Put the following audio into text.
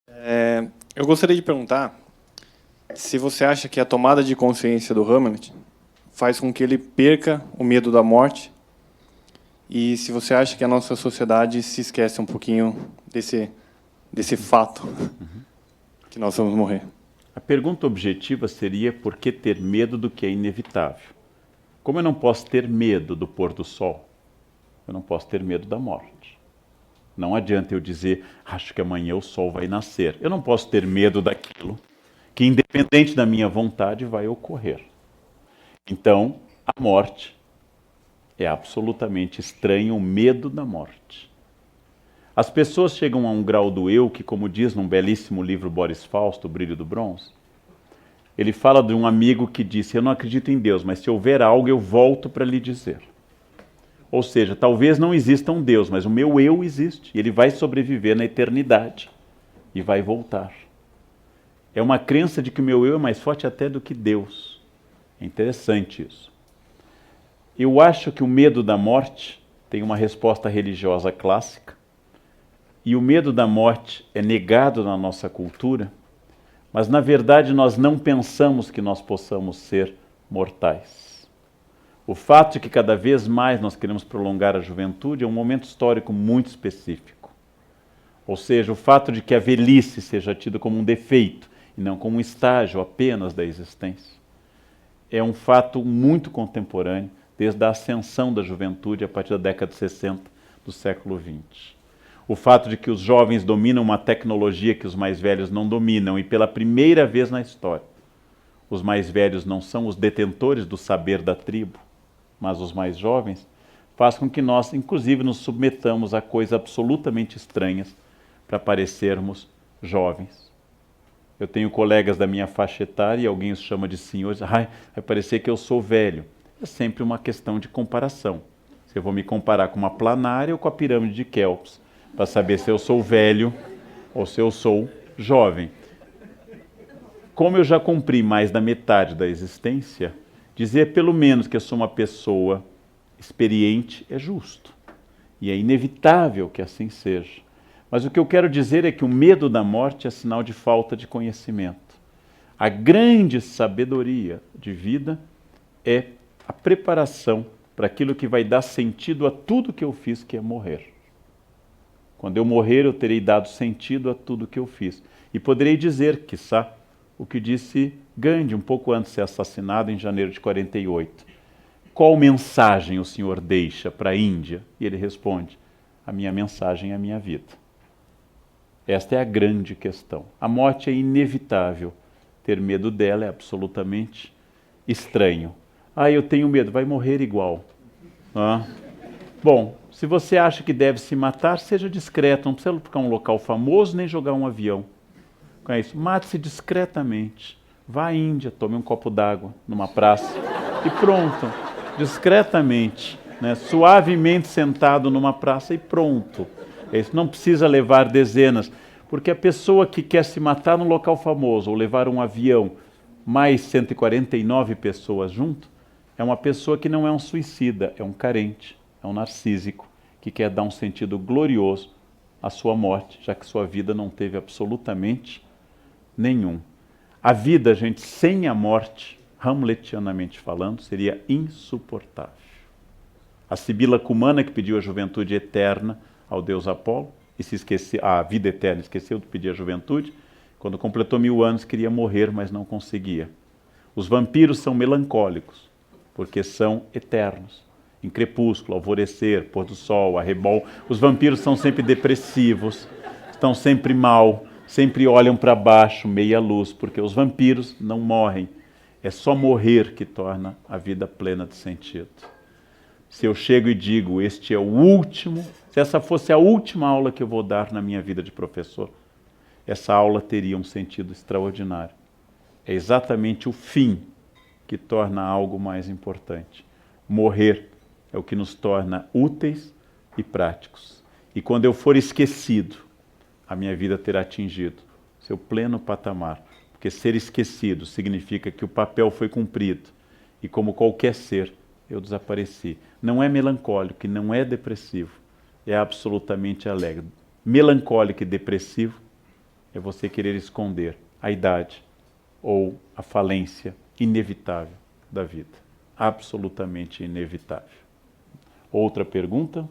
Eu gostaria de perguntar se você acha que a tomada de consciência do Hamlet faz com que ele perca o medo da morte e se você acha que a nossa sociedade se esquece um pouquinho desse fato que nós vamos morrer. A pergunta objetiva seria por que ter medo do que é inevitável? Como eu não posso ter medo do pôr do sol, eu não posso ter medo da morte. Não adianta eu dizer, acho que amanhã o sol vai nascer. Eu não posso ter medo daquilo que, independente da minha vontade, vai ocorrer. Então, a morte é absolutamente estranho, o medo da morte. As pessoas chegam a um grau do eu que, como diz num belíssimo livro Boris Fausto, O Brilho do Bronze, ele fala de um amigo que disse, eu não acredito em Deus, mas se houver algo eu volto para lhe dizer. Ou seja, talvez não exista um Deus, mas o meu eu existe. E ele vai sobreviver na eternidade e vai voltar. É uma crença de que o meu eu é mais forte até do que Deus. É interessante isso. Eu acho que o medo da morte tem uma resposta religiosa clássica. E o medo da morte é negado na nossa cultura, mas na verdade nós não pensamos que nós possamos ser mortais. O fato de que cada vez mais nós queremos prolongar a juventude é um momento histórico muito específico. Ou seja, o fato de que a velhice seja tida como um defeito e não como um estágio apenas da existência, é um fato muito contemporâneo, desde a ascensão da juventude a partir da década de 60 do século XX. O fato de que os jovens dominam uma tecnologia que os mais velhos não dominam, e pela primeira vez na história, os mais velhos não são os detentores do saber da tribo, mas os mais jovens, faz com que nós, inclusive, nos submetamos a coisas absolutamente estranhas para parecermos jovens. Eu tenho colegas da minha faixa etária e alguém os chama de senhores, vai parecer que eu sou velho. É sempre uma questão de comparação. Se eu vou me comparar com uma planária ou com a pirâmide de Kelps, para saber se eu sou velho ou se eu sou jovem. Como eu já cumpri mais da metade da existência, dizer pelo menos que eu sou uma pessoa experiente é justo. E é inevitável que assim seja. Mas o que eu quero dizer é que o medo da morte é sinal de falta de conhecimento. A grande sabedoria de vida é a preparação para aquilo que vai dar sentido a tudo que eu fiz, que é morrer. Quando eu morrer, eu terei dado sentido a tudo que eu fiz. E poderei dizer, quiçá, o que disse Gandhi, um pouco antes de ser assassinado, em janeiro de 48. Qual mensagem o senhor deixa para a Índia? E ele responde, a minha mensagem é a minha vida. Esta é a grande questão. A morte é inevitável. Ter medo dela é absolutamente estranho. Ah, eu tenho medo, vai morrer igual. Bom, se você acha que deve se matar, seja discreto, não precisa ficar um local famoso nem jogar um avião. É isso. Mate-se discretamente. Vá à Índia, tome um copo d'água numa praça e pronto. Discretamente, né? Suavemente sentado numa praça e pronto. É isso. Não precisa levar dezenas, porque a pessoa que quer se matar num local famoso ou levar um avião, mais 149 pessoas junto, é uma pessoa que não é um suicida, é um carente, é um narcísico, que quer dar um sentido glorioso à sua morte, já que sua vida não teve absolutamente nenhum. A vida, gente, sem a morte, hamletianamente falando, seria insuportável. A Sibila Cumana, que pediu a juventude eterna ao deus Apolo, e se esqueceu, a vida eterna, esqueceu de pedir a juventude, quando completou 1000 anos queria morrer, mas não conseguia. Os vampiros são melancólicos, porque são eternos. Em crepúsculo, alvorecer, pôr do sol, arrebol, os vampiros são sempre depressivos, estão sempre mal, sempre olham para baixo, meia luz, porque os vampiros não morrem. É só morrer que torna a vida plena de sentido. Se eu chego e digo, este é o último, se essa fosse a última aula que eu vou dar na minha vida de professor, essa aula teria um sentido extraordinário. É exatamente o fim que torna algo mais importante. Morrer é o que nos torna úteis e práticos. E quando eu for esquecido, a minha vida terá atingido seu pleno patamar. Porque ser esquecido significa que o papel foi cumprido. E como qualquer ser, eu desapareci. Não é melancólico e não é depressivo. É absolutamente alegre. Melancólico e depressivo é você querer esconder a idade ou a falência inevitável da vida. Absolutamente inevitável. Outra pergunta?